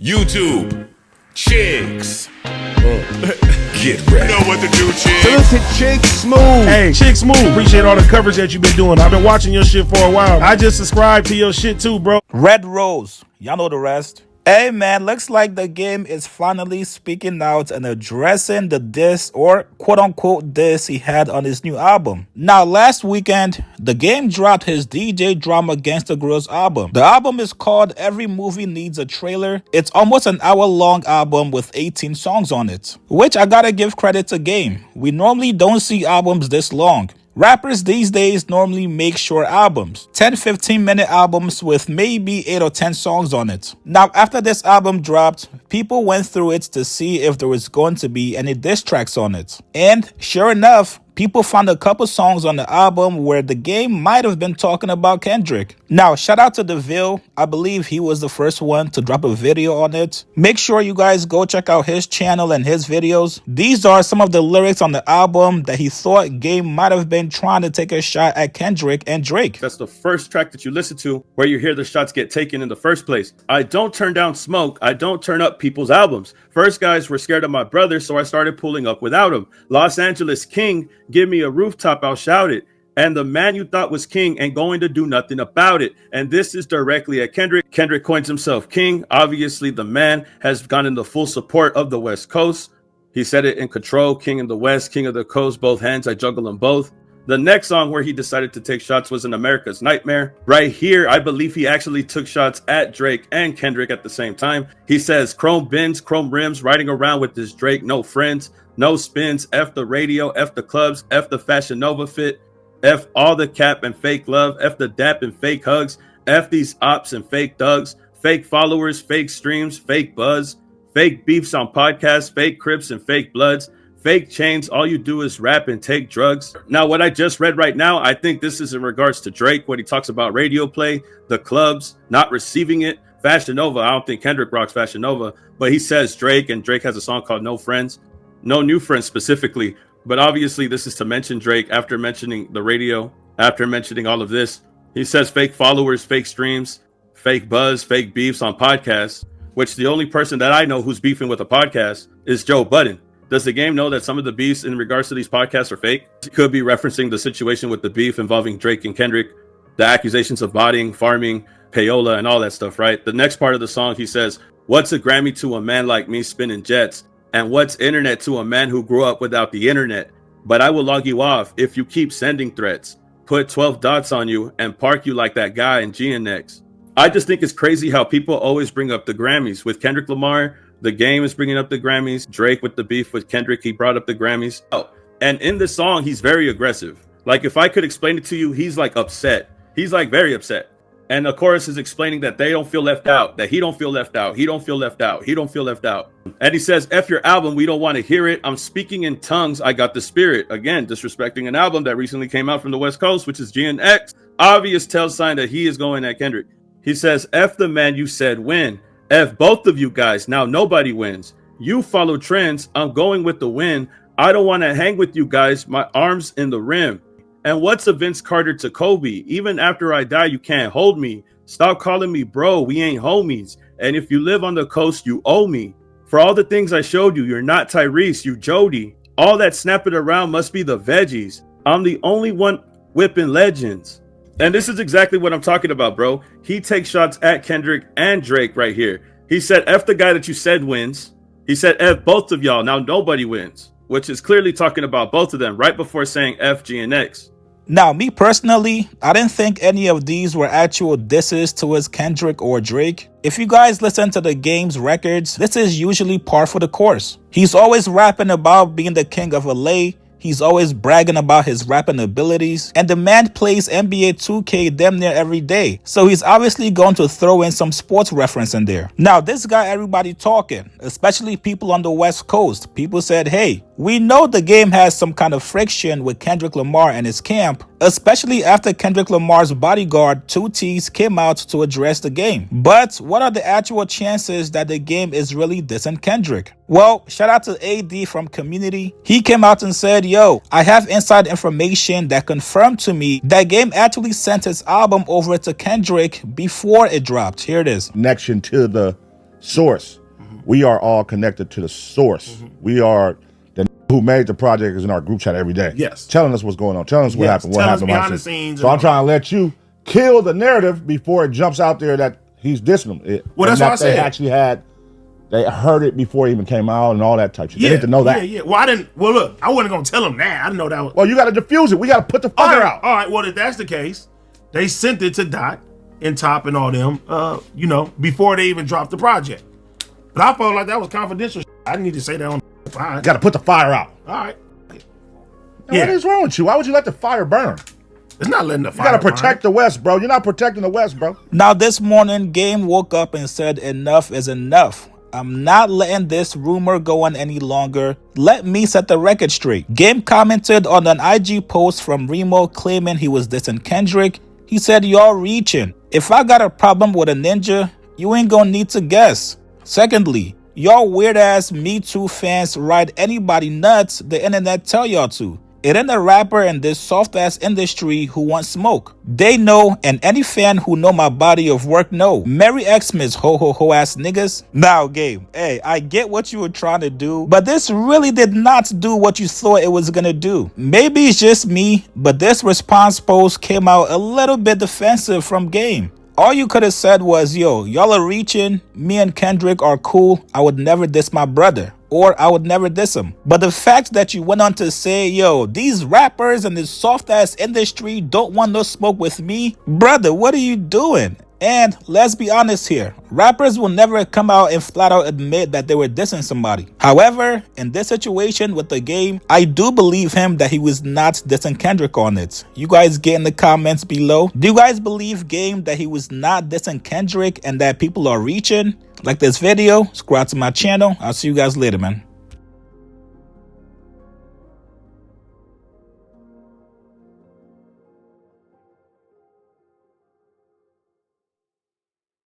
YouTube, chicks. Get ready. You know what to do, chicks. Listen, Chick Smooth. Hey, Chick Smooth, appreciate all the coverage that you've been doing. I've been watching your shit for a while. I just subscribed to your shit too, bro. Red Rose, y'all know the rest. Hey man, looks like the game is finally speaking out and addressing the diss or quote-unquote diss he had on his new album. Now last weekend, the game dropped his DJ Drama Gangsta Grillz album. The album is called Every Movie Needs a Trailer. It's almost an hour-long album with 18 songs on it, which I gotta give credit to Game. We normally don't see albums this long. Rappers these days normally make short albums, 10-15 minute albums with maybe 8 or 10 songs on it. Now after this album dropped, people went through it to see if there was going to be any diss tracks on it. And sure enough, people found a couple songs on the album where the game might have been talking about Kendrick. Now, shout out to DeVille. I believe he was the first one to drop a video on it. Make sure you guys go check out his channel and his videos. These are some of the lyrics on the album that he thought Game might have been trying to take a shot at Kendrick and Drake. That's the first track that you listen to where you hear the shots get taken in the first place. I don't turn down smoke. I don't turn up people's albums. First guys were scared of my brother, so I started pulling up without him. Los Angeles King, give me a rooftop, I'll shout it. And the man you thought was king ain't going to do nothing about it. And this is directly at Kendrick. Kendrick coins himself king. Obviously, the man has gone into full support of the West Coast. He said it in Control, king in the West, king of the coast, both hands, I juggle them both. The next song where he decided to take shots was in America's Nightmare. Right here, I believe he actually took shots at Drake and Kendrick at the same time. He says, chrome bins, chrome rims, riding around with this Drake, no friends, no spins, F the radio, F the clubs, F the Fashion Nova fit, F all the cap and fake love, F the dap and fake hugs, F these ops and fake thugs, fake followers, fake streams, fake buzz, fake beefs on podcasts, fake Crips and fake Bloods, fake chains, all you do is rap and take drugs. Now, what I just read right now, I think this is in regards to Drake, when he talks about radio play, the clubs, not receiving it. Fashion Nova, I don't think Kendrick rocks Fashion Nova, but he says Drake, and Drake has a song called No Friends. No new friends specifically, but obviously this is to mention Drake after mentioning the radio, after mentioning all of this. He says fake followers, fake streams, fake buzz, fake beefs on podcasts, which the only person that I know who's beefing with a podcast is Joe Budden. Does the game know that some of the beefs in regards to these podcasts are fake? It could be referencing the situation with the beef involving Drake and Kendrick, the accusations of botting, farming, payola, and all that stuff, right? The next part of the song, he says, what's a Grammy to a man like me spinning jets? And what's internet to a man who grew up without the internet? But I will log you off if you keep sending threats, put 12 dots on you and park you like that guy in GNX. I just think it's crazy how people always bring up the Grammys. With Kendrick Lamar, the game is bringing up the Grammys. Drake with the beef with Kendrick, he brought up the Grammys. Oh, and in this song, he's very aggressive. Like, if I could explain it to you, he's like upset. He's like very upset. And the chorus is explaining that they don't feel left out, that he don't feel left out, he don't feel left out, he don't feel left out. And he says, F your album, we don't want to hear it. I'm speaking in tongues, I got the spirit. Again, disrespecting an album that recently came out from the West Coast, which is GNX. Obvious tell sign that he is going at Kendrick. He says, F the man you said win. F both of you guys, now nobody wins. You follow trends, I'm going with the win. I don't want to hang with you guys, my arms in the rim. And what's a Vince Carter to Kobe? Even after I die, you can't hold me. Stop calling me bro, we ain't homies. And if you live on the coast, you owe me. For all the things I showed you, you're not Tyrese, you Jody. All that snapping around must be the veggies. I'm the only one whipping legends. And this is exactly what I'm talking about, bro. He takes shots at Kendrick and Drake right here. He said, F the guy that you said wins. He said, F both of y'all, now nobody wins. Which is clearly talking about both of them right before saying F, G, and X. Now, me personally, I didn't think any of these were actual disses towards Kendrick or Drake. If you guys listen to the game's records, this is usually par for the course. He's always rapping about being the king of LA. He's always bragging about his rapping abilities, and the man plays NBA 2K damn near every day. So he's obviously going to throw in some sports reference in there. Now, this got everybody talking, especially people on the West Coast. People said, hey, we know the game has some kind of friction with Kendrick Lamar and his camp, especially after Kendrick Lamar's bodyguard, 2T's, came out to address the game. But what are the actual chances that the game is really dissing Kendrick? Well, shout out to AD from Community. He came out and said, yo, I have inside information that confirmed to me that Game actually sent his album over to Kendrick before it dropped. Here it is. Connection to the source. We are all connected to the source. We are the who made the project is in our group chat every day. Yes. Telling us what's going on. Telling us what happened. What happened behind the scenes. So I'm trying to let you kill the narrative before it jumps out there that he's dissing them. Well, that's what I said. They actually they heard it before it even came out and all that type of shit. They need to know that. Yeah. Well, I didn't. Well, look, I wasn't gonna tell them that. I didn't know that was. Well, you got to diffuse it. We got to put the fire out. All right. Well, if that's the case, they sent it to Dot and Top and all them. Before they even dropped the project. But I felt like that was confidential. I didn't need to say that on the fire. Got to put the fire out. All right. What is wrong with you? Why would you let the fire burn? It's not letting the fire. You got to protect the West, bro. You're not protecting the West, bro. Now this morning, Game woke up and said enough is enough. I'm not letting this rumor go on any longer. Let me set the record straight. Game commented on an IG post from Remo claiming he was dissing Kendrick. He said, y'all reaching. If I got a problem with a ninja, you ain't gonna need to guess. Secondly, y'all weird ass Me Too fans ride anybody nuts the internet tell y'all to. It ain't a rapper in this soft ass industry who wants smoke. They know, and any fan who know my body of work know. Merry Xmas, ho ho ho ass niggas. Now, Game, hey, I get what you were trying to do, but this really did not do what you thought it was gonna do. Maybe it's just me, but this response post came out a little bit defensive from Game. All you could have said was, yo, y'all are reaching, me and Kendrick are cool, I would never diss my brother. Or I would never diss him. But the fact that you went on to say, yo, these rappers in this soft-ass industry don't want no smoke with me, brother, what are you doing? And let's be honest here, rappers will never come out and flat out admit that they were dissing somebody. However, in this situation with the Game, I do believe him that he was not dissing Kendrick on it. You guys get in the comments below. Do you guys believe Game that he was not dissing Kendrick and that people are reaching? Like this video, subscribe to my channel. I'll see you guys later, man.